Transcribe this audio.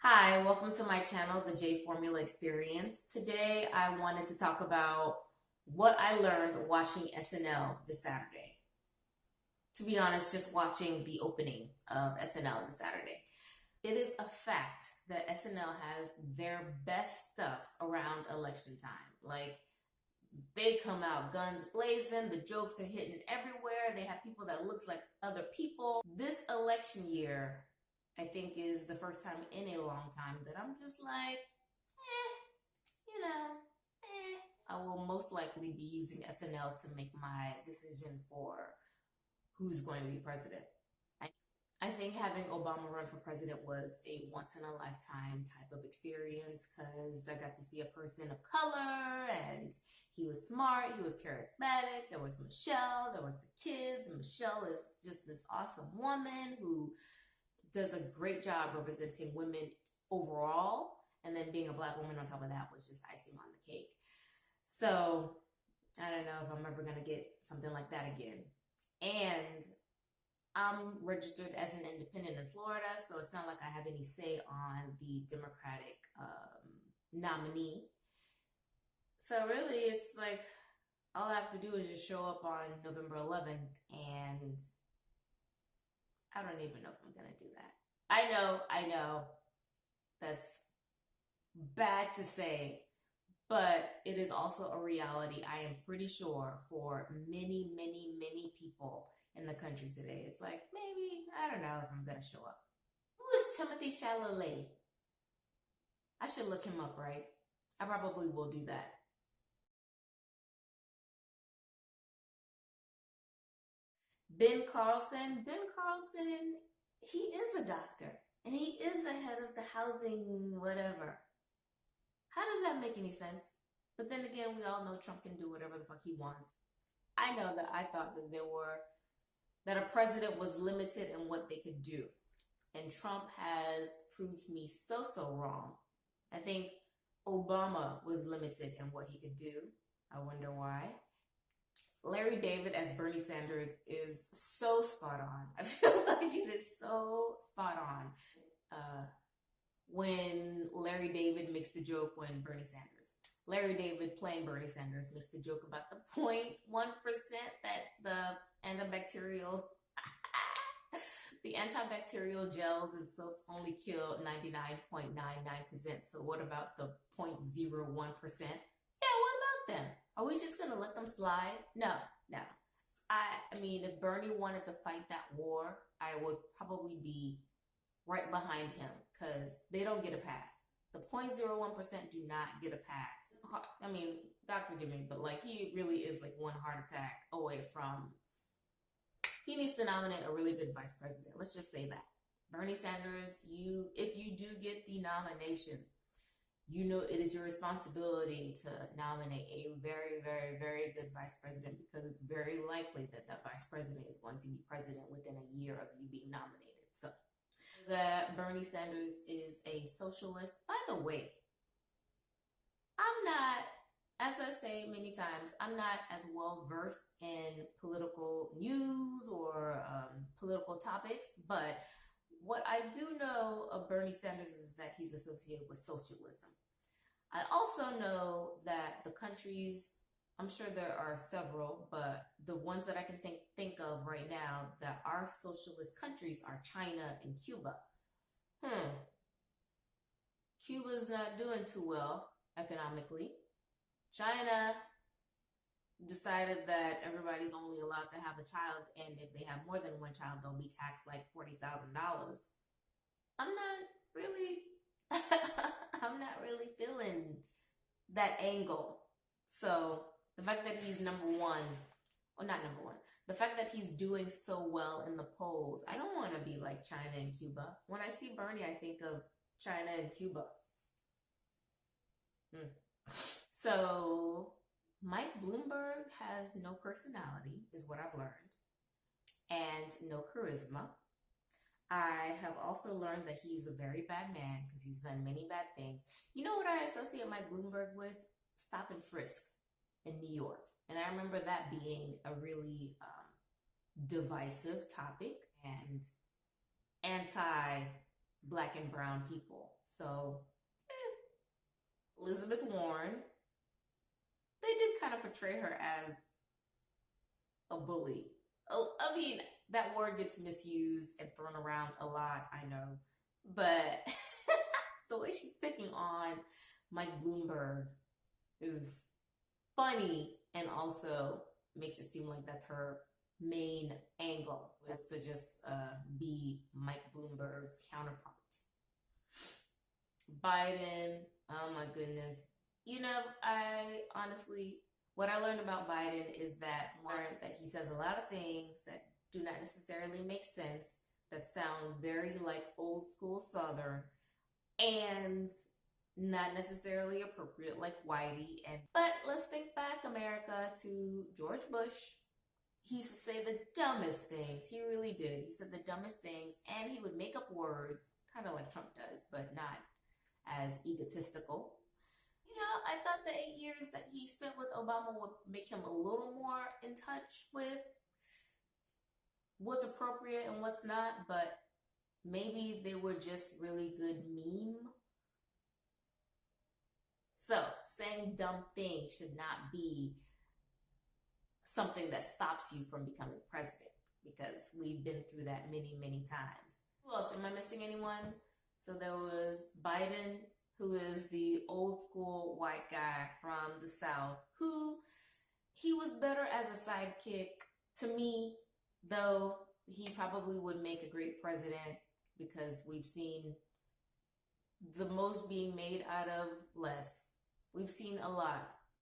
Hi, welcome to my channel, The J Formula Experience. Today I wanted to talk about what I learned watching SNL this Saturday. To be honest, just watching the opening of SNL this Saturday. It is a fact that SNL has their best stuff around election time. Like, they come out guns blazing, the jokes are hitting everywhere, they have people that looks like other people. This election year, I think, is the first time in a long time that I'm just like, I will most likely be using SNL to make my decision for who's going to be president. I think having Obama run for president was a once in a lifetime type of experience because I got to see a person of color and he was smart, he was charismatic. There was Michelle, there was the kids, and Michelle is just this awesome woman who does a great job representing women overall, and then being a Black woman on top of that was just icing on the cake. So I don't know if I'm ever gonna get something like that again. And I'm registered as an independent in Florida, so it's not like I have any say on the Democratic nominee. So really, it's like all I have to do is just show up on November 11th, and I don't even know if I'm gonna do that. I know, that's bad to say, but it is also a reality. I am pretty sure for many, many, many people in the country today, it's like, maybe, I don't know if I'm gonna show up. Who is Timothy Chalamet? I should look him up, right? I probably will do that. Ben Carlson, he is a doctor and he is the head of the housing whatever. How does that make any sense? But then again, we all know Trump can do whatever the fuck he wants. I know that I thought that a president was limited in what they could do. And Trump has proved me so wrong. I think Obama was limited in what he could do. I wonder why. Larry David as Bernie Sanders is so spot on. I feel like it is so spot on. When Larry David makes the joke when Larry David playing Bernie Sanders makes the joke about the 0.1% that the antibacterial gels and soaps only kill 99.99%. So what about the 0.01%? Yeah, what about them? Are we just gonna let them slide? No. I mean, if Bernie wanted to fight that war, I would probably be right behind him because they don't get a pass. The 0.01% do not get a pass. I mean, God forgive me, but like he really is like one heart attack away from. He needs to nominate a really good vice president. Let's just say that. Bernie Sanders, if you do get the nomination, you know it is your responsibility to nominate a very, very, very good vice president because it's very likely that that vice president is going to be president within a year of you being nominated. So that Bernie Sanders is a socialist. By the way, I'm not, as I say many times, I'm not as well versed in political news or political topics, but what I do know of Bernie Sanders is that he's associated with socialism. I also know that the countries, I'm sure there are several, but the ones that I can think of right now that are socialist countries are China and Cuba. Cuba's not doing too well economically. China decided that everybody's only allowed to have a child, and if they have more than one child, they'll be taxed like $40,000. I'm not really I'm not really feeling that angle. So the fact that he's number one, or not number one, the fact that he's doing so well in the polls, I don't want to be like China and Cuba. When I see Bernie, I think of China and Cuba. So Mike Bloomberg has no personality, is what I've learned, and no charisma. I have also learned that he's a very bad man because he's done many bad things. You know what I associate Mike Bloomberg with? Stop and frisk in New York. And I remember that being a really divisive topic and anti Black and brown people. So, Elizabeth Warren, they did kind of portray her as a bully. I mean, that word gets misused and thrown around a lot, I know. But the way she's picking on Mike Bloomberg is funny and also makes it seem like that's her main angle, is to just be Mike Bloomberg's counterpart. Biden, oh my goodness. You know, I honestly, what I learned about Biden is that he says a lot of things that do not necessarily make sense, that sound very like old school Southern, and not necessarily appropriate like Whitey. But let's think back, America, to George Bush. He used to say the dumbest things. He really did. He said the dumbest things, and he would make up words, kind of like Trump does, but not as egotistical. You know, I thought the 8 years that he spent with Obama would make him a little more in touch with what's appropriate and what's not, but maybe they were just really good meme. So, saying dumb things should not be something that stops you from becoming president, because we've been through that many, many times. Who else? Am I missing anyone? So there was Biden, who is the old school white guy from the South, who he was better as a sidekick to me, though he probably would make a great president, because we've seen the most being made out of less. We've seen a lot.